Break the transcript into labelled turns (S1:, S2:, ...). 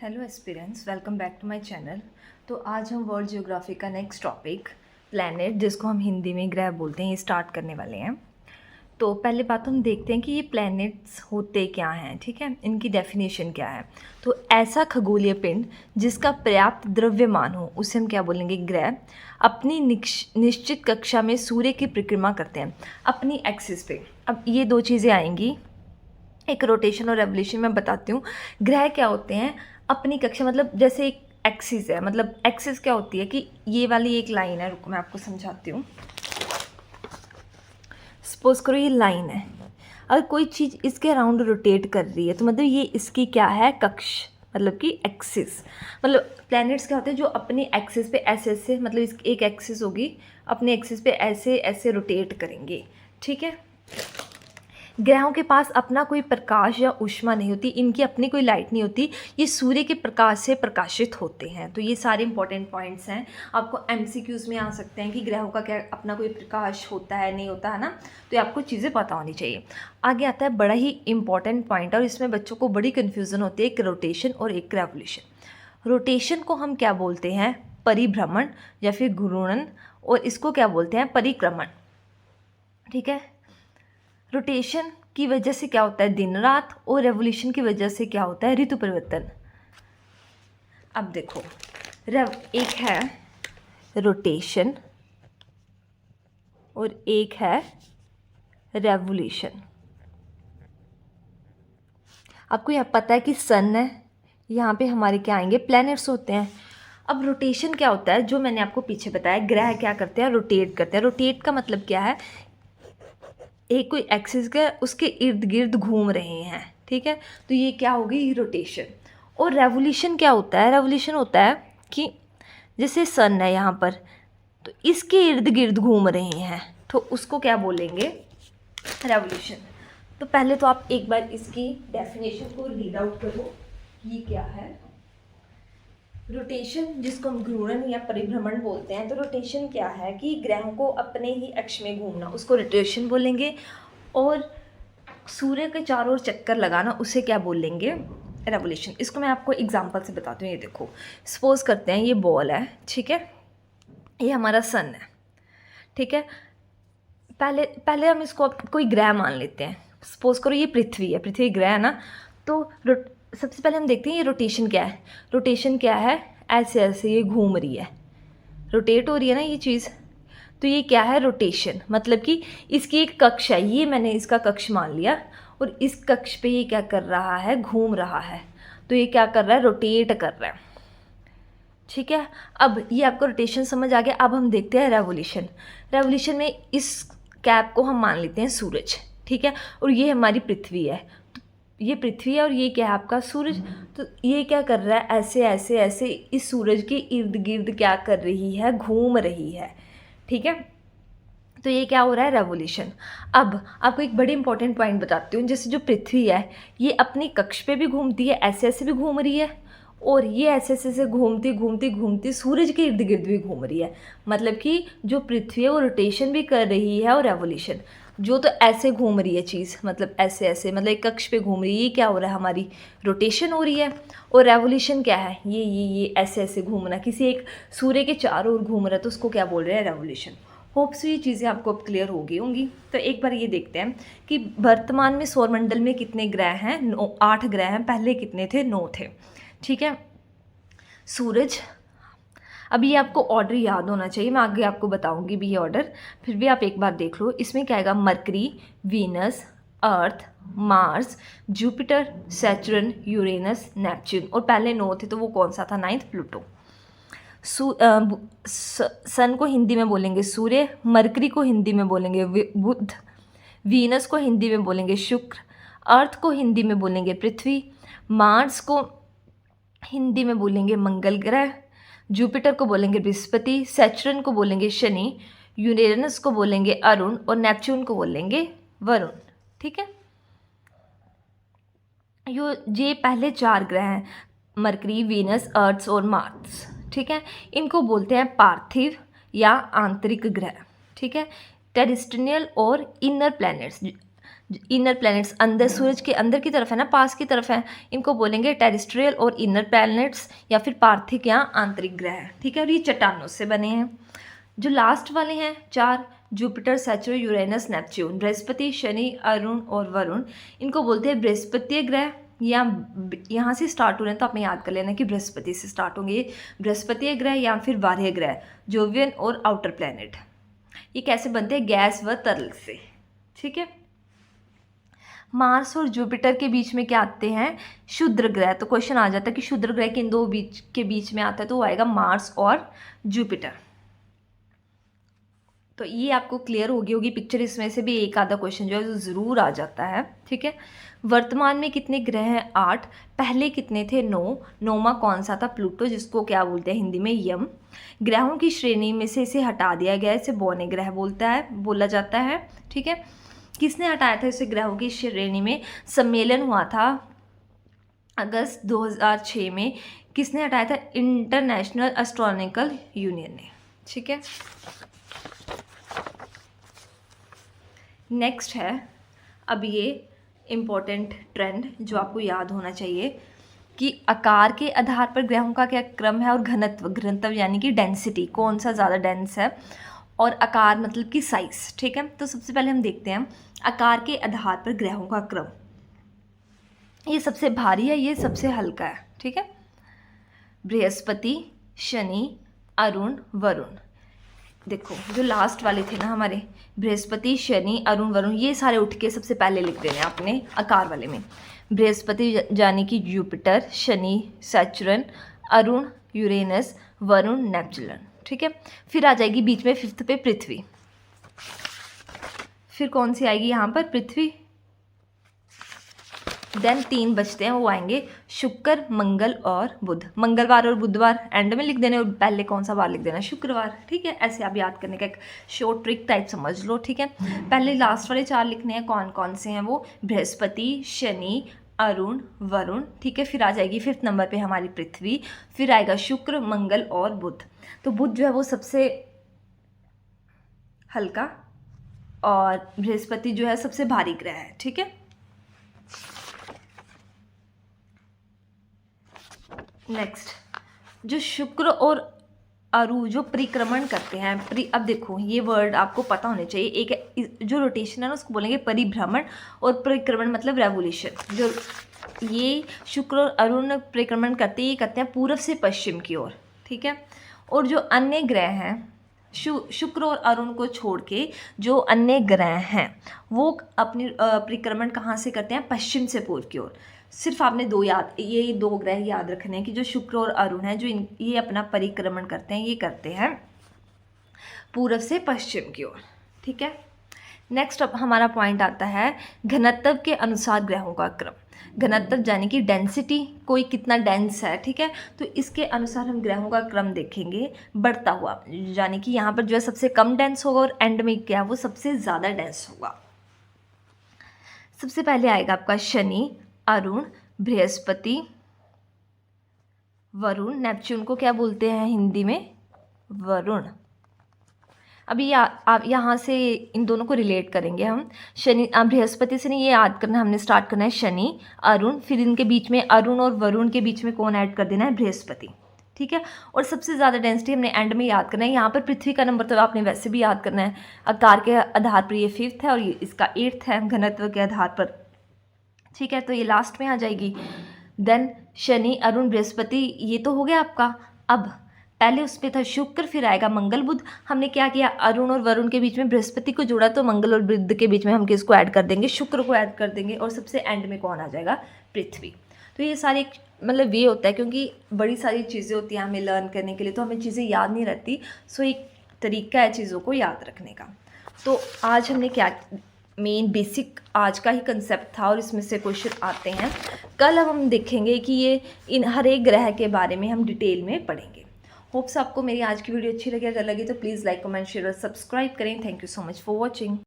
S1: Hello aspirants, welcome back to my channel. तो आज हम वर्ल्ड ज्योग्राफी का नेक्स्ट टॉपिक प्लैनेट, जिसको हम हिंदी में ग्रह बोलते हैं, ये स्टार्ट करने वाले हैं। तो पहले बात हम देखते हैं कि ये प्लैनेट्स होते क्या हैं, ठीक है, इनकी डेफिनेशन क्या है। तो ऐसा खगोलीय पिंड जिसका पर्याप्त द्रव्यमान हो उसे हम क्या बोलेंगे, ग्रह। अपनी निश्चित कक्षा में सूर्य की परिक्रमा करते हैं अपनी एक्सिस पे। अब ये दो चीज़ें आएंगी, एक रोटेशन और रेवोल्यूशन। मैं बताती हूँ ग्रह क्या होते हैं। अपनी कक्षा मतलब जैसे एक एक्सिस है, मतलब एक्सिस क्या होती है कि ये वाली एक लाइन है, रुको मैं आपको समझाती हूँ। सपोज करो ये लाइन है, अगर कोई चीज़ इसके अराउंड रोटेट कर रही है तो मतलब ये इसकी क्या है, कक्ष, मतलब कि एक्सिस। मतलब प्लैनेट्स क्या होते हैं जो अपनी एक्सिस पे ऐसे ऐसे, मतलब इस एक एक्सिस होगी, अपने एक्सिस पे ऐसे ऐसे रोटेट करेंगे, ठीक है। ग्रहों के पास अपना कोई प्रकाश या ऊष्मा नहीं होती, इनकी अपनी कोई लाइट नहीं होती, ये सूर्य के प्रकाश से प्रकाशित होते हैं। तो ये सारे इंपॉर्टेंट पॉइंट्स हैं, आपको एमसीक्यूज़ में आ सकते हैं कि ग्रहों का क्या अपना कोई प्रकाश होता है, नहीं होता है ना। तो ये आपको चीज़ें पता होनी चाहिए। आगे आता है बड़ा ही इंपॉर्टेंट पॉइंट, और इसमें बच्चों को बड़ी कन्फ्यूज़न होती है, एक रोटेशन और एक रेवोल्यूशन। रोटेशन को हम क्या बोलते हैं, परिभ्रमण या फिर घूर्णन, और इसको क्या बोलते हैं, परिक्रमण, ठीक है। रोटेशन की वजह से क्या होता है, दिन रात, और रेवोल्यूशन की वजह से क्या होता है, ऋतु परिवर्तन। अब देखो, एक है रोटेशन और एक है रेवोल्यूशन। आपको यह पता है कि सन है, यहाँ पे हमारे क्या आएंगे, प्लैनेट्स होते हैं। अब रोटेशन क्या होता है, जो मैंने आपको पीछे बताया, ग्रह क्या करते हैं, रोटेट करते हैं। रोटेट का मतलब क्या है, एक कोई एक्सिस का उसके इर्द गिर्द घूम रहे हैं, ठीक है। तो ये क्या होगी, रोटेशन। और रेवोल्यूशन क्या होता है, रेवोल्यूशन होता है कि जैसे सन है यहाँ पर, तो इसके इर्द गिर्द घूम रहे हैं, तो उसको क्या बोलेंगे, रेवोल्यूशन। तो पहले तो आप एक बार इसकी डेफिनेशन को रीड आउट करो, ये क्या है रोटेशन, जिसको हम घूर्णन या परिभ्रमण बोलते हैं। तो रोटेशन क्या है कि ग्रहों को अपने ही अक्ष में घूमना, उसको रोटेशन बोलेंगे। और सूर्य के चारों ओर चक्कर लगाना, उसे क्या बोलेंगे, रेवोल्यूशन। इसको मैं आपको एग्जांपल से बताती हूँ। ये देखो, सपोज करते हैं ये बॉल है, ठीक है, ये हमारा सन है, ठीक है। पहले पहले हम इसको कोई ग्रह मान लेते हैं। सपोज करो ये पृथ्वी है, पृथ्वी ग्रह है ना। तो सबसे पहले हम देखते हैं ये रोटेशन क्या है। रोटेशन क्या है, ऐसे ऐसे ये घूम रही है, रोटेट हो रही है ना ये चीज़। तो ये क्या है, रोटेशन, मतलब कि इसकी एक कक्ष है, ये मैंने इसका कक्ष मान लिया, और इस कक्ष पे ये क्या कर रहा है, घूम रहा है। तो ये क्या कर रहा है, रोटेट कर रहा है, ठीक है। अब ये आपको रोटेशन समझ आ गया। अब हम देखते हैं रेवोल्यूशन। रेवोल्यूशन में इस कैप को हम मान लेते हैं सूरज, ठीक है, और ये हमारी पृथ्वी है। तो ये पृथ्वी है और ये क्या है, आपका सूरज। तो ये क्या कर रहा है, ऐसे ऐसे ऐसे इस सूरज के इर्द गिर्द क्या कर रही है, घूम रही है, ठीक है। तो ये क्या हो रहा है, रेवोल्यूशन। अब आपको एक बड़ी इंपॉर्टेंट पॉइंट बताती हूँ। जैसे जो पृथ्वी है, ये अपनी कक्ष पे भी घूमती है, ऐसे ऐसे भी घूम रही है, और ये ऐसे ऐसे से घूमती घूमती घूमती सूरज के इर्द गिर्द भी घूम रही है। मतलब कि जो पृथ्वी है वो रोटेशन भी कर रही है और रेवोल्यूशन। जो तो ऐसे घूम रही है चीज़, मतलब ऐसे ऐसे, मतलब एक कक्ष पे घूम रही है, ये क्या हो रहा है, हमारी रोटेशन हो रही है। और रेवोल्यूशन क्या है, ये ऐसे ऐसे घूमना, किसी एक सूर्य के चारों ओर घूम रहा है, तो उसको क्या बोल रहे हैं, रेवोल्यूशन। होप्स ये चीज़ें आपको अब क्लियर हो गई होंगी। तो एक बार ये देखते हैं कि वर्तमान में सौरमंडल में कितने ग्रह हैं, 8 ग्रह हैं, पहले कितने थे, 9 थे, ठीक है। सूरज, अब ये आपको ऑर्डर याद होना चाहिए, मैं आगे आपको बताऊंगी भी ये ऑर्डर, फिर भी आप एक बार देख लो। इसमें क्या आएगा, Mercury, Venus, Earth, Mars, Jupiter, Saturn, Uranus, Neptune. और पहले 9 थे, तो वो कौन सा था, 9th प्लूटो। सन को हिंदी में बोलेंगे सूर्य, मरकरी को हिंदी में बोलेंगे बुध, वीनस को हिंदी में बोलेंगे शुक्र, अर्थ को हिंदी में बोलेंगे पृथ्वी, मार्स को हिंदी में बोलेंगे मंगल ग्रह, जुपिटर को बोलेंगे बृहस्पति, सैटर्न को बोलेंगे शनि, यूरेनस को बोलेंगे अरुण, और नेपच्यून को बोलेंगे वरुण, ठीक है। ये पहले 4 ग्रह हैं, मरकरी, वीनस, अर्थ और मार्स, ठीक है। इनको बोलते हैं पार्थिव या आंतरिक ग्रह, ठीक है, टेरेस्ट्रियल और इनर प्लैनेट्स। इनर प्लैनेट्स अंदर, सूरज के अंदर की तरफ है ना, पास की तरफ है, इनको बोलेंगे टेरेस्ट्रियल और इनर प्लैनेट्स या फिर पार्थिक या आंतरिक ग्रह, ठीक है। और ये चट्टानों से बने हैं। जो लास्ट वाले हैं 4, Jupiter, Saturn, Uranus, Neptune, Brihaspati, Shani, Arun और वरुण, इनको बोलते हैं बृहस्पतीय ग्रह। या यहाँ से स्टार्ट हो रहे हैं तो आपने याद कर लेना कि बृहस्पति से स्टार्ट होंगे ये बृहस्पतीय ग्रह या फिर बाह्य ग्रह, जोवियन और आउटर प्लैनेट। ये कैसे बनते हैं? गैस व तरल से, ठीक है। मार्स और जुपिटर के बीच में क्या आते हैं? क्षुद्र ग्रह। तो क्वेश्चन आ जाता है कि क्षुद्र ग्रह किन दो के बीच में आता है, तो वो आएगा मार्स और जुपिटर। तो ये आपको क्लियर होगी पिक्चर। इसमें से भी एक आधा क्वेश्चन जो है जो ज़रूर आ जाता है, ठीक है। वर्तमान में कितने ग्रह हैं? 8। पहले कितने थे? 9। 9वां कौन सा था? प्लूटो, जिसको क्या बोलते हैं हिंदी में? यम। ग्रहों की श्रेणी में से इसे हटा दिया गया, इसे बौने ग्रह बोला जाता है, ठीक है। किसने हटाया था इसे ग्रहों की श्रेणी में? सम्मेलन हुआ था अगस्त 2006 में। किसने हटाया था? इंटरनेशनल एस्ट्रोनॉमिकल यूनियन ने, ठीक है। नेक्स्ट है अब ये इम्पोर्टेंट ट्रेंड जो आपको याद होना चाहिए कि आकार के आधार पर ग्रहों का क्या क्रम है, और घनत्व यानी कि डेंसिटी, कौन सा ज़्यादा डेंस है, और आकार मतलब कि साइज, ठीक है। तो सबसे पहले हम देखते हैं आकार के आधार पर ग्रहों का क्रम। ये सबसे भारी है, ये सबसे हल्का है, ठीक है। बृहस्पति, शनि, अरुण, वरुण। देखो जो लास्ट वाले थे ना हमारे, बृहस्पति, शनि, अरुण, वरुण, ये सारे उठ के सबसे पहले लिख देने आपने आकार वाले में। बृहस्पति यानी कि Jupiter, Shani Saturn, Arun Uranus, Varun Neptune, ठीक है। फिर आ जाएगी बीच में 5th पे पृथ्वी। फिर कौन सी आएगी यहाँ पर? पृथ्वी। देन 3 बचते हैं, वो आएंगे शुक्र, मंगल और बुध। मंगलवार और बुधवार एंड में लिख देने, और पहले कौन सा बार लिख देना? शुक्रवार, ठीक है। ऐसे आप याद करने का एक शॉर्ट ट्रिक टाइप समझ लो, ठीक है। पहले लास्ट वाले 4 लिखने हैं, कौन कौन से हैं वो? बृहस्पति, शनि, अरुण, वरुण, ठीक है। फिर आ जाएगी 5th नंबर पे हमारी पृथ्वी। फिर आएगा शुक्र, मंगल और बुध। तो बुध जो है वो सबसे हल्का और बृहस्पति जो है सबसे भारी ग्रह है, ठीक है। नेक्स्ट, जो शुक्र और अरु जो परिक्रमण करते हैं, अब देखो ये वर्ड आपको पता होने चाहिए। एक जो रोटेशन है ना उसको बोलेंगे परिभ्रमण, और परिक्रमण मतलब रेवोल्यूशन। जो ये शुक्र और अरुण परिक्रमण करते हैं, ये करते हैं पूर्व से पश्चिम की ओर, ठीक है। और जो अन्य ग्रह हैं, शुक्र और अरुण को छोड़ के जो अन्य ग्रह हैं वो अपनी परिक्रमण कहाँ से करते हैं? पश्चिम से पूर्व की ओर। सिर्फ आपने ये 2 ग्रह याद रखने हैं कि जो शुक्र और अरुण है, जो ये अपना परिक्रमण करते हैं, ये करते हैं पूर्व से पश्चिम की ओर, ठीक है। नेक्स्ट अब हमारा पॉइंट आता है घनत्व के अनुसार ग्रहों का क्रम। घनत्व यानी कि डेंसिटी, कोई कितना डेंस है, ठीक है। तो इसके अनुसार हम ग्रहों का क्रम देखेंगे बढ़ता हुआ, यानी कि यहाँ पर जो है सबसे कम डेंस होगा और एंड में क्या वो सबसे ज़्यादा डेंस होगा। सबसे पहले आएगा आपका शनि, अरुण, बृहस्पति, वरुण। नेपच्यून को क्या बोलते हैं हिंदी में? वरुण। अभी आप यहाँ से इन दोनों को रिलेट करेंगे हम। शनि, बृहस्पति से नहीं, ये याद करना हमने स्टार्ट करना है शनि, अरुण, फिर इनके बीच में अरुण और वरुण के बीच में कौन ऐड कर देना है? बृहस्पति, ठीक है। और सबसे ज़्यादा डेंसिटी हमने एंड में याद करना है। यहाँ पर पृथ्वी का नंबर तो आपने वैसे भी याद करना है, आकार के आधार पर ये 5th है और ये इसका 8th है घनत्व के आधार पर, ठीक है। तो ये लास्ट में आ जाएगी। देन शनि, अरुण, बृहस्पति, ये तो हो गया आपका। अब पहले उस पर था शुक्र, फिर आएगा मंगल, बुध। हमने क्या किया? अरुण और वरुण के बीच में बृहस्पति को जोड़ा, तो मंगल और बुध के बीच में हम किसको ऐड कर देंगे? शुक्र को ऐड कर देंगे, और सबसे एंड में कौन आ जाएगा? पृथ्वी। तो ये सारे मतलब वे होता है, क्योंकि बड़ी सारी चीज़ें होती हैं हमें लर्न करने के लिए, तो हमें चीज़ें याद नहीं रहती। सो एक तरीका है चीज़ों को याद रखने का। तो आज हमने क्या मेन बेसिक आज का ही कंसेप्ट था, और इसमें से क्वेश्चन आते हैं। कल हम देखेंगे कि ये इन हर एक ग्रह के बारे में हम डिटेल में पढ़ेंगे। होप्स आपको मेरी आज की वीडियो अच्छी लगी। अगर लगी तो प्लीज़ लाइक, कमेंट, शेयर और सब्सक्राइब करें। Thank you so much for watching.